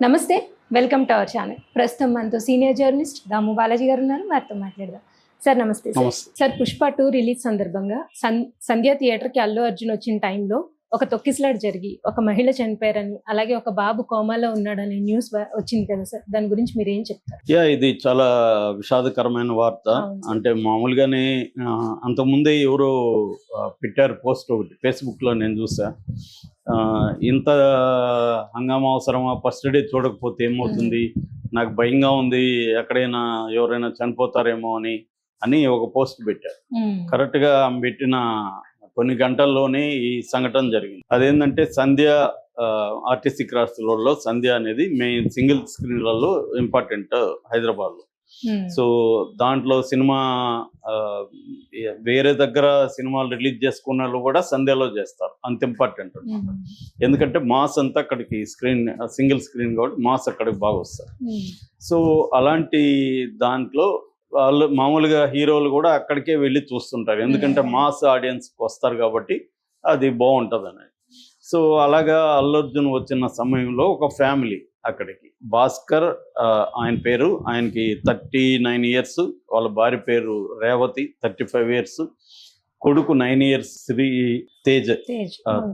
నమస్తే, welcome to our channel. ప్రస్తుతం మనతో సీనియర్ జర్నలిస్ట్ దాము బాలాజీ గారు ఉన్నారు. వారితో మాట్లాడదాం. సార్ నమస్తే. సార్ పుష్ప 2 రిలీజ్ సందర్భంగా సంధ్య థియేటర్కి అల్లు అర్జున్ వచ్చిన టైంలో ఒక తొక్కిసలాట జరిగి ఒక మహిళ చనిపోయారని, అలాగే ఒక బాబు కోమాలో ఉన్నాడని న్యూస్ వచ్చింది కదా సార్, దాని గురించి మీరు ఏం చెప్తారు? ఇది చాలా విషాదకరమైన వార్త. అంటే మామూలుగానే అంతకుముందే ఎవరో పెట్టారు పోస్ట్ ఒకటి ఫేస్బుక్లో, నేను చూసా. ఇంత హంగామా అవసరమా, ఫస్ట్ డే చూడకపోతే ఏమవుతుంది, నాకు భయంగా ఉంది, ఎక్కడైనా ఎవరైనా చనిపోతారేమో అని ఒక పోస్ట్ పెట్టారు. కరెక్ట్గా పెట్టిన కొన్ని గంటల్లోనే ఈ సంఘటన జరిగింది. అదేంటంటే సంధ్య ఆర్టీసీ క్రాస్ రోడ్లో సంధ్య అనేది మెయిన్ సింగిల్ స్క్రీన్లలో ఇంపార్టెంట్ హైదరాబాద్లో. సో దాంట్లో సినిమా వేరే దగ్గర సినిమాలు రిలీజ్ చేసుకున్న వాళ్ళు కూడా సంధ్యలో చేస్తారు, అంత ఇంపార్టెంట్. ఎందుకంటే మాస్ అంతా అక్కడికి సింగిల్ స్క్రీన్ కాబట్టి మాస్ అక్కడికి బాగా వస్తారు. సో అలాంటి దాంట్లో వాళ్ళు మామూలుగా హీరోలు కూడా అక్కడికే వెళ్ళి చూస్తుంటారు, ఎందుకంటే మాస్ ఆడియన్స్కి వస్తారు కాబట్టి అది బాగుంటుంది అనేది. సో అలాగా అల్లు అర్జున్ వచ్చిన సమయంలో ఒక ఫ్యామిలీ అక్కడికి, భాస్కర్ ఆయన పేరు, ఆయనకి 39 years, వాళ్ళ భార్య పేరు రేవతి 35 years, కొడుకు 9 years శ్రీ తేజ్,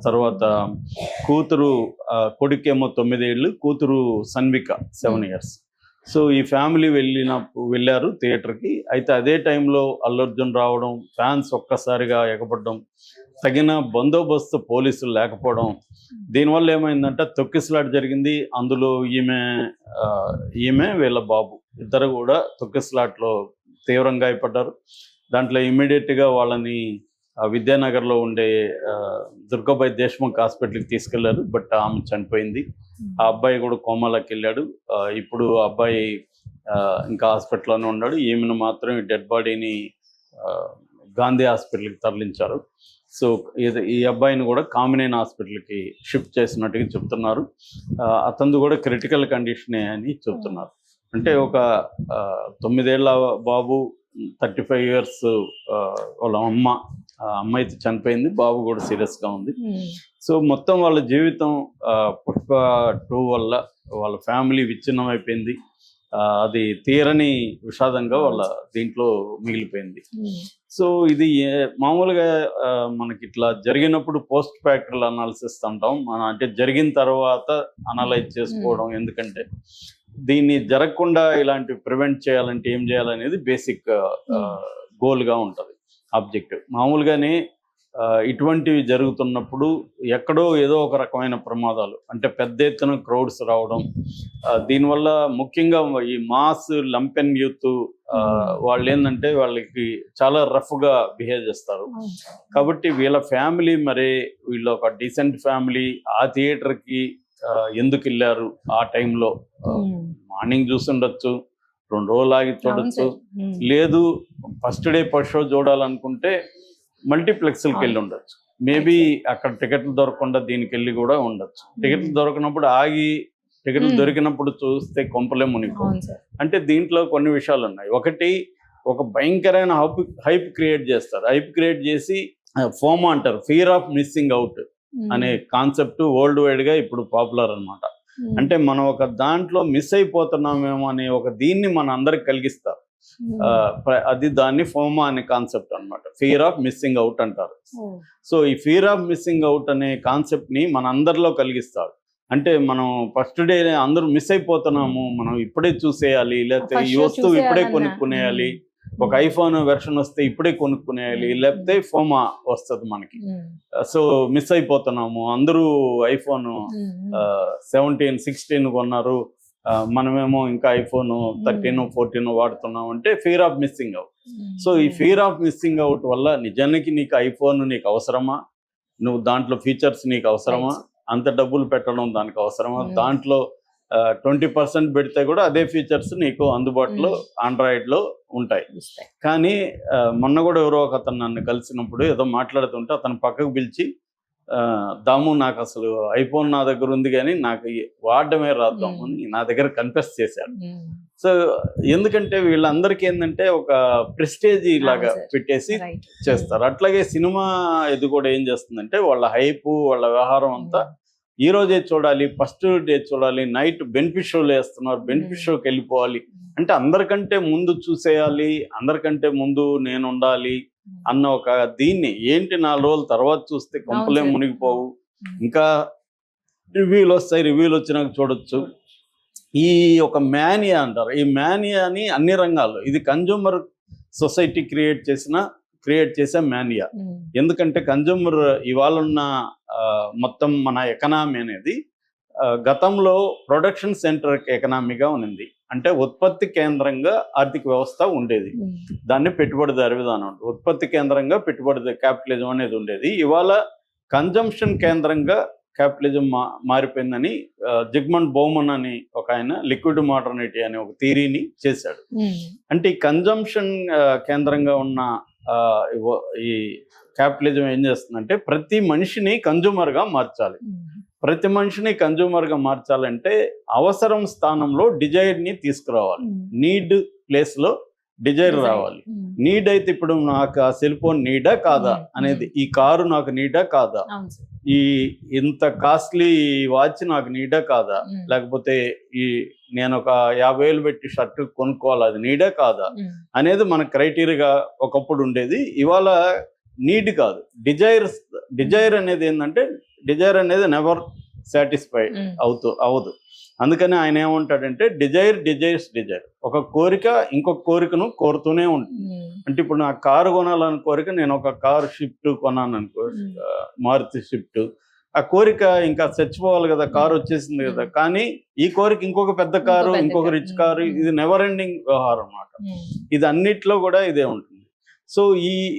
తర్వాత కూతురు కొడుకేమో 9 ఏళ్ళు, కూతురు సన్విక 7 years. సో ఈ ఫ్యామిలీ వెళ్ళారు థియేటర్కి. అయితే అదే టైంలో అల్లు అర్జున్ రావడం, ఫ్యాన్స్ ఒక్కసారిగా ఎగపడడం, తగిన బందోబస్తు పోలీసులు లేకపోవడం, దీనివల్ల ఏమైందంటే తొక్కిసలాట జరిగింది. అందులో ఈమె వీళ్ళ బాబు ఇద్దరు కూడా తొక్కిసలాటలో తీవ్రంగా గాయపడ్డారు. దాంట్లో ఇమ్మీడియట్గా వాళ్ళని విద్యానగర్లో ఉండే దుర్గాబాయ్ దేశ్ముఖ్ హాస్పిటల్కి తీసుకెళ్లారు, బట్ ఆమె చనిపోయింది. ఆ అబ్బాయి కూడా కోమాలోకి వెళ్ళాడు. ఇప్పుడు ఆ అబ్బాయి ఇంకా హాస్పిటల్లోనే ఉన్నాడు. ఈమెను మాత్రం ఈ డెడ్ బాడీని గాంధీ హాస్పిటల్కి తరలించారు. సో ఈ అబ్బాయిని కూడా కామినేని హాస్పిటల్కి షిఫ్ట్ చేసినట్టుగా చెప్తున్నారు. అతను కూడా క్రిటికల్ కండిషనే అని చెప్తున్నారు. అంటే ఒక 9 ఏళ్ల బాబు, 35 years వాళ్ళ అమ్మాయి అయితే చనిపోయింది, బాబు కూడా సీరియస్గా ఉంది. సో మొత్తం వాళ్ళ జీవితం పుష్ప 2 వల్ల వాళ్ళ ఫ్యామిలీ విచ్ఛిన్నం అయిపోయింది. అది తీరని విషాదంగా వాళ్ళ దీంట్లో మిగిలిపోయింది. సో ఇది మామూలుగా మనకి ఇట్లా జరిగినప్పుడు పోస్ట్ ఫ్యాక్టరల్ అనాలిసిస్ అంటాం మనం, అంటే జరిగిన తర్వాత అనలైజ్ చేసుకోవడం. ఎందుకంటే దీన్ని జరగకుండా ఇలాంటివి ప్రివెంట్ చేయాలంటే ఏం చేయాలనేది బేసిక్ గోల్గా ఉంటుంది, ఆబ్జెక్టివ్. మామూలుగానే ఇటువంటివి జరుగుతున్నప్పుడు ఎక్కడో ఏదో ఒక రకమైన ప్రమాదాలు, అంటే పెద్ద ఎత్తున క్రౌడ్స్ రావడం, దీనివల్ల ముఖ్యంగా ఈ మాస్ లంపెన్ యూత్ వాళ్ళు ఏంటంటే వాళ్ళకి చాలా రఫ్గా బిహేవ్ చేస్తారు. కాబట్టి వీళ్ళ ఫ్యామిలీ, మరి వీళ్ళు ఒక డీసెంట్ ఫ్యామిలీ, ఆ థియేటర్కి ఎందుకు వెళ్ళారు ఆ టైంలో? మార్నింగ్ చూసుండొచ్చు, 2 రోజులు ఆగి చూడొచ్చు, లేదు ఫస్ట్ డే ఫస్ట్ షో చూడాలనుకుంటే మల్టీప్లెక్స్కి వెళ్ళి ఉండొచ్చు. మేబీ అక్కడ టికెట్లు దొరకకుండా దీనికి వెళ్ళి కూడా ఉండొచ్చు. టికెట్లు దొరకనప్పుడు ఆగి టికెట్లు దొరికినప్పుడు చూస్తే కొంపలే మునిపో. అంటే దీంట్లో కొన్ని విషయాలు ఉన్నాయి. ఒకటి, ఒక భయంకరమైన హైప్ క్రియేట్ చేస్తారు. హైప్ క్రియేట్ చేసి ఫోమా అంటారు, ఫియర్ ఆఫ్ మిస్సింగ్ అవుట్ అనే కాన్సెప్ట్ వరల్డ్ వైడ్గా ఇప్పుడు పాపులర్ అనమాట. అంటే మనం ఒక దాంట్లో మిస్ అయిపోతున్నామేమో అనే ఒక దీన్ని మన అందరికి కలిగిస్తారు. అది దాన్ని ఫోమా అనే కాన్సెప్ట్ అనమాట, ఫియర్ ఆఫ్ మిస్సింగ్ అవుట్ అంటారు. సో ఈ ఫియర్ ఆఫ్ మిస్సింగ్ అవుట్ అనే కాన్సెప్ట్ ని మన అందరిలో కలిగిస్తారు. అంటే మనం ఫస్ట్ డే అందరూ మిస్ అయిపోతున్నాము, మనం ఇప్పుడే చూసేయాలి, లేకపోతే ఈ వస్తువు ఇప్పుడే కొనుక్కునేయాలి, ఒక ఐఫోన్ వెర్షన్ వస్తే ఇప్పుడే కొనుక్కునేయాలి, లేకపోతే ఫోమా వస్తుంది మనకి. సో మిస్ అయిపోతున్నాము, అందరూ ఐఫోన్ 17, 16 కొన్నారు, మనమేమో ఇంకా ఐఫోన్ 13, 14 వాడుతున్నాం అంటే fear of missing out. So ఈ ఫియర్ ఆఫ్ మిస్సింగ్ అవుట్ వల్ల నిజానికి నీకు ఐఫోన్ నీకు అవసరమా? నువ్వు దాంట్లో ఫీచర్స్ నీకు అవసరమా? అంత డబ్బులు పెట్టడం దానికి అవసరమా? దాంట్లో 20% పెడితే కూడా అదే ఫీచర్స్ నీకు అందుబాటులో ఆండ్రాయిడ్లో ఉంటాయి. కానీ మొన్న కూడా ఎవరో ఒక అతను నన్ను కలిసినప్పుడు ఏదో మాట్లాడుతుంటే అతను పక్కకు పిలిచి, దాము నాకు అసలు ఐఫోన్ నా దగ్గర ఉంది కానీ నాకు వాడడమే రాద్దాము అని నా దగ్గర కన్ఫెస్ చేశాడు. సో ఎందుకంటే వీళ్ళందరికీ ఏంటంటే ఒక ప్రెస్టేజ్ లాగా పెట్టేసి చేస్తారు. అట్లాగే సినిమా ఇది కూడా ఏం చేస్తుందంటే వాళ్ళ హైపు, వాళ్ళ వ్యవహారం అంతా ఈ రోజే చూడాలి, ఫస్ట్ డే చూడాలి, నైట్ బెనిఫిట్ షోలు వేస్తున్నారు, బెనిఫిట్ షోకి వెళ్ళిపోవాలి అంటే అందరికంటే ముందు చూసేయాలి, అందరికంటే ముందు నేను ఉండాలి అన్న ఒక దీన్ని ఏంటి 4 రోజుల తర్వాత చూస్తే కొంపలే మునిగిపోవు, ఇంకా రివ్యూలు వస్తాయి, రివ్యూలు వచ్చినాక చూడొచ్చు. ఈ ఒక మేనియా అంటారు, ఈ మేనియాని అన్ని రంగాల్లో ఇది కన్జ్యూమర్ సొసైటీ క్రియేట్ చేసే మేనియా. ఎందుకంటే కన్జ్యూమర్ ఇవాళ ఉన్న మొత్తం మన ఎకనామీ అనేది గతంలో ప్రొడక్షన్ సెంటర్ ఎకనామీగా ఉంది, అంటే ఉత్పత్తి కేంద్రంగా ఆర్థిక వ్యవస్థ ఉండేది, దాన్ని పెట్టుబడిదారి విధానం, ఉత్పత్తి కేంద్రంగా పెట్టుబడి క్యాపిటలిజం అనేది ఉండేది. ఇవాళ కన్జంప్షన్ కేంద్రంగా క్యాపిటలిజం మారిపోయిందని జిగ్మండ్ బౌమన్ అని ఒక ఆయన లిక్విడ్ మోడర్నిటీ అనే ఒక థియరీని చేశాడు. అంటే ఈ కన్జంప్షన్ కేంద్రంగా ఉన్న ఈ క్యాపిటలిజం ఏం చేస్తుందంటే ప్రతి మనిషిని కన్జ్యూమర్గా మార్చాలి. ప్రతి మనిషిని కన్జ్యూమర్గా మార్చాలంటే అవసరం స్థానంలో డిజైర్ని తీసుకురావాలి, నీడ్ ప్లేస్లో డిజైర్ రావాలి. నీడ్ అయితే ఇప్పుడు నాకు ఆ సెల్ ఫోన్ నీడా కాదా అనేది, ఈ కారు నాకు నీడా కాదా, ఈ ఇంత కాస్ట్లీ వాచ్ నాకు నీడా కాదా, లేకపోతే ఈ నేను ఒక 50,000 పెట్టి షర్ట్ కొనుక్కోవాలి, అది నీడా కాదా అనేది మన క్రైటీరియా ఒకప్పుడు ఉండేది. ఇవాళ నీడ్ కాదు, డిజైర్ అనేది ఏంటంటే డిజైర్ అనేది నెవర్ సాటిస్ఫై అవ్వదు. అందుకని ఆయన ఏమంటాడంటే డిజైర్, ఒక కోరిక ఇంకొక కోరికను కోరుతూనే ఉంటుంది. అంటే ఇప్పుడు నాకు కారు కొనాలని కోరిక, నేను ఒక కారు షిఫ్ట్ కొన్నాను అనుకో, మారుతి షిఫ్ట్, ఆ కోరిక ఇంకా చచ్చిపోవాలి కదా, కారు వచ్చేసింది కదా, కానీ ఈ కోరిక ఇంకొక పెద్ద కారు, ఇంకొక రిచ్ కారు, ఇది నెవర్ ఎండింగ్ వ్యవహారం అన్నమాట. ఇది అన్నిట్లో కూడా ఇదే ఉంటుంది. సో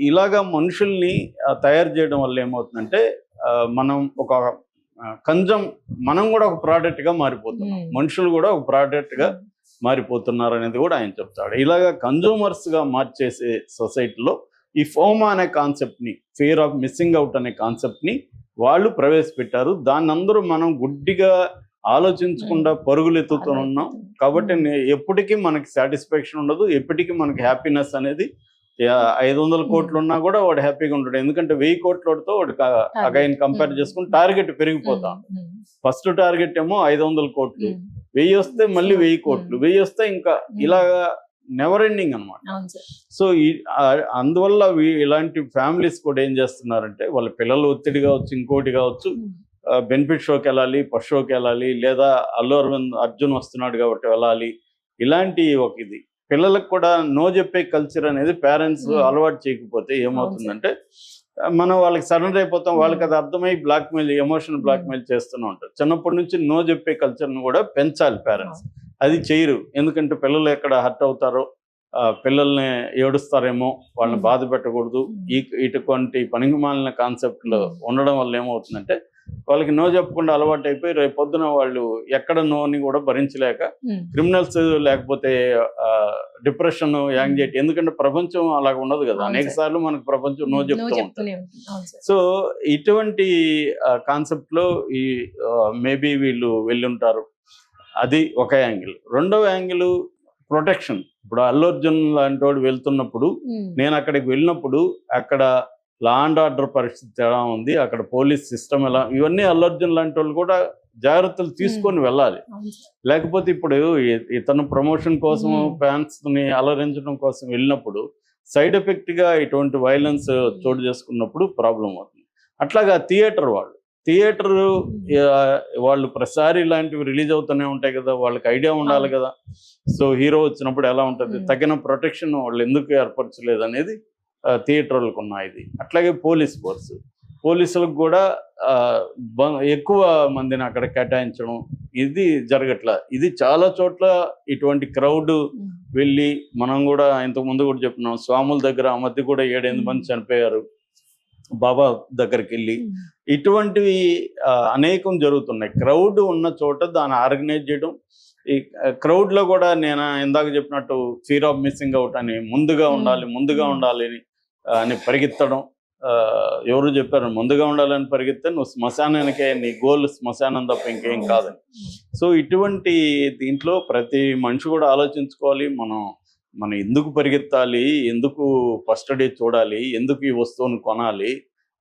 ఇలాగా మనుషుల్ని తయారు చేయడం వల్ల ఏమవుతుందంటే మనం ఒక మనం కూడా ఒక ప్రోడక్ట్ గా మారిపోతున్నాం, మనుషులు కూడా ఒక ప్రోడక్ట్ గా మారిపోతున్నారు అనేది కూడా ఆయన చెప్తాడు. ఇలాగా కన్జ్యూమర్స్ గా మార్చేసే సొసైటీలో ఈ ఫోమా అనే కాన్సెప్ట్ ని, ఫియర్ ఆఫ్ మిస్సింగ్ అవుట్ అనే కాన్సెప్ట్ ని వాళ్ళు ప్రవేశపెట్టారు. దాన్ని అందరూ మనం గుడ్డిగా ఆలోచించకుండా పరుగులెత్తుతున్నాం. కాబట్టి ఎప్పటికీ మనకి సాటిస్ఫాక్షన్ ఉండదు, ఎప్పటికీ మనకి హ్యాపీనెస్ అనేది 500 కోట్లు ఉన్నా కూడా వాడు హ్యాపీగా ఉంటాడు. ఎందుకంటే 1000 కోట్లతో వాడు అగైన్ కంపేర్ చేసుకుని టార్గెట్ పెరిగిపోతాం. ఫస్ట్ టార్గెట్ ఏమో 500 కోట్లు, 1000 వస్తే మళ్ళీ 1000 కోట్లు, 1000 వస్తే ఇంకా ఇలాగా నెవర్ ఎండింగ్ అనమాట. సో అందువల్ల ఇలాంటి ఫ్యామిలీస్ కూడా ఏం చేస్తున్నారంటే వాళ్ళ పిల్లలు ఒత్తిడి కావచ్చు, ఇంకోటి కావచ్చు, బెనిఫిట్ షోకి వెళ్ళాలి, ఫస్ట్ షోకి వెళ్ళాలి, లేదా అల్లు అర్జున్ వస్తున్నాడు కాబట్టి వెళ్ళాలి, ఇలాంటి ఒక ఇది పిల్లలకు కూడా నో చెప్పే కల్చర్ అనేది పేరెంట్స్ అలవాటు చేయకపోతే ఏమవుతుందంటే మనం వాళ్ళకి సరెండర్ అయిపోతాం. వాళ్ళకి అది అర్థమై బ్లాక్మెయిల్, ఎమోషనల్ బ్లాక్మెయిల్ చేస్తూనే ఉంటారు. చిన్నప్పటి నుంచి నో చెప్పే కల్చర్ను కూడా పెంచాలి పేరెంట్స్. అది చేయరు, ఎందుకంటే పిల్లలు ఎక్కడ హర్ట్ అవుతారో, పిల్లల్ని ఏడుస్తారేమో, వాళ్ళని బాధ పెట్టకూడదు, ఇటువంటి పనికిమాలిన కాన్సెప్ట్లో ఉండడం వల్ల ఏమవుతుందంటే వాళ్ళకి నో చెప్పకుండా అలవాటు అయిపోయి రేపు పొద్దున వాళ్ళు ఎక్కడ నోని కూడా భరించలేక క్రిమినల్స్, లేకపోతే డిప్రెషన్, యాంగ్జైటీ, ఎందుకంటే ప్రపంచం అలాగ ఉండదు కదా, అనేక సార్లు మనకు ప్రపంచం నో చెప్తూ ఉంటుంది. సో ఇటువంటి కాన్సెప్ట్ లో ఈ మేబీ వీళ్ళు వెళ్ళుంటారు. అది ఒక యాంగిల్. రెండవ యాంగిల్ ప్రొటెక్షన్. ఇప్పుడు అల్లు అర్జున్ లాంటి వాడు వెళ్తున్నప్పుడు, నేను అక్కడికి వెళ్ళినప్పుడు అక్కడ లా అండ్ ఆర్డర్ పరిస్థితి ఎలా ఉంది, అక్కడ పోలీస్ సిస్టమ్ ఎలా, ఇవన్నీ అల్లు అర్జున్ లాంటి వాళ్ళు కూడా జాగ్రత్తలు తీసుకొని వెళ్ళాలి. లేకపోతే ఇప్పుడు ఇతను ప్రమోషన్ కోసం ఫ్యాన్స్ ని అలరించడం కోసం వెళ్ళినప్పుడు సైడ్ ఎఫెక్ట్ గా ఇటువంటి వైలెన్స్ చోటు చేసుకున్నప్పుడు ప్రాబ్లం అవుతుంది. అట్లాగా థియేటర్ వాళ్ళు ప్రతిసారి ఇలాంటివి రిలీజ్ అవుతూనే ఉంటాయి కదా, వాళ్ళకి ఐడియా ఉండాలి కదా. సో హీరో వచ్చినప్పుడు ఎలా ఉంటుంది, తగిన ప్రొటెక్షన్ వాళ్ళు ఎందుకు ఏర్పరచలేదు అనేది థియేటర్లకు ఉన్న ఇది. అట్లాగే పోలీసులకు కూడా ఎక్కువ మందిని అక్కడ కేటాయించడం ఇది జరగట్లా. ఇది చాలా చోట్ల ఇటువంటి క్రౌడ్ వెళ్ళి, మనం కూడా ఇంతకుముందు కూడా చెప్తున్నాం, స్వాముల దగ్గర ఆ మధ్య కూడా 7-8 మంది చనిపోయారు బాబా దగ్గరికి వెళ్ళి. ఇటువంటివి అనేకం జరుగుతున్నాయి. క్రౌడ్ ఉన్న చోట దాన్ని ఆర్గనైజ్ చేయడం, ఈ క్రౌడ్ లో కూడా నేను ఇందాక చెప్పినట్టు ఫియర్ ఆఫ్ మిస్సింగ్ అవుట్ అని ముందుగా ఉండాలి అని పరిగెత్తడం. ఎవరు చెప్పారు ముందుగా ఉండాలని పరిగెత్తే నువ్వు శ్మశానానికే, నీ గోల్ శ్మశానం తప్ప ఇంకేం కాదని. సో ఇటువంటి దీంట్లో ప్రతి మనిషి కూడా ఆలోచించుకోవాలి, మనం ఎందుకు పరిగెత్తాలి, ఎందుకు ఫస్ట్ డే చూడాలి, ఎందుకు ఈ వస్తువును కొనాలి,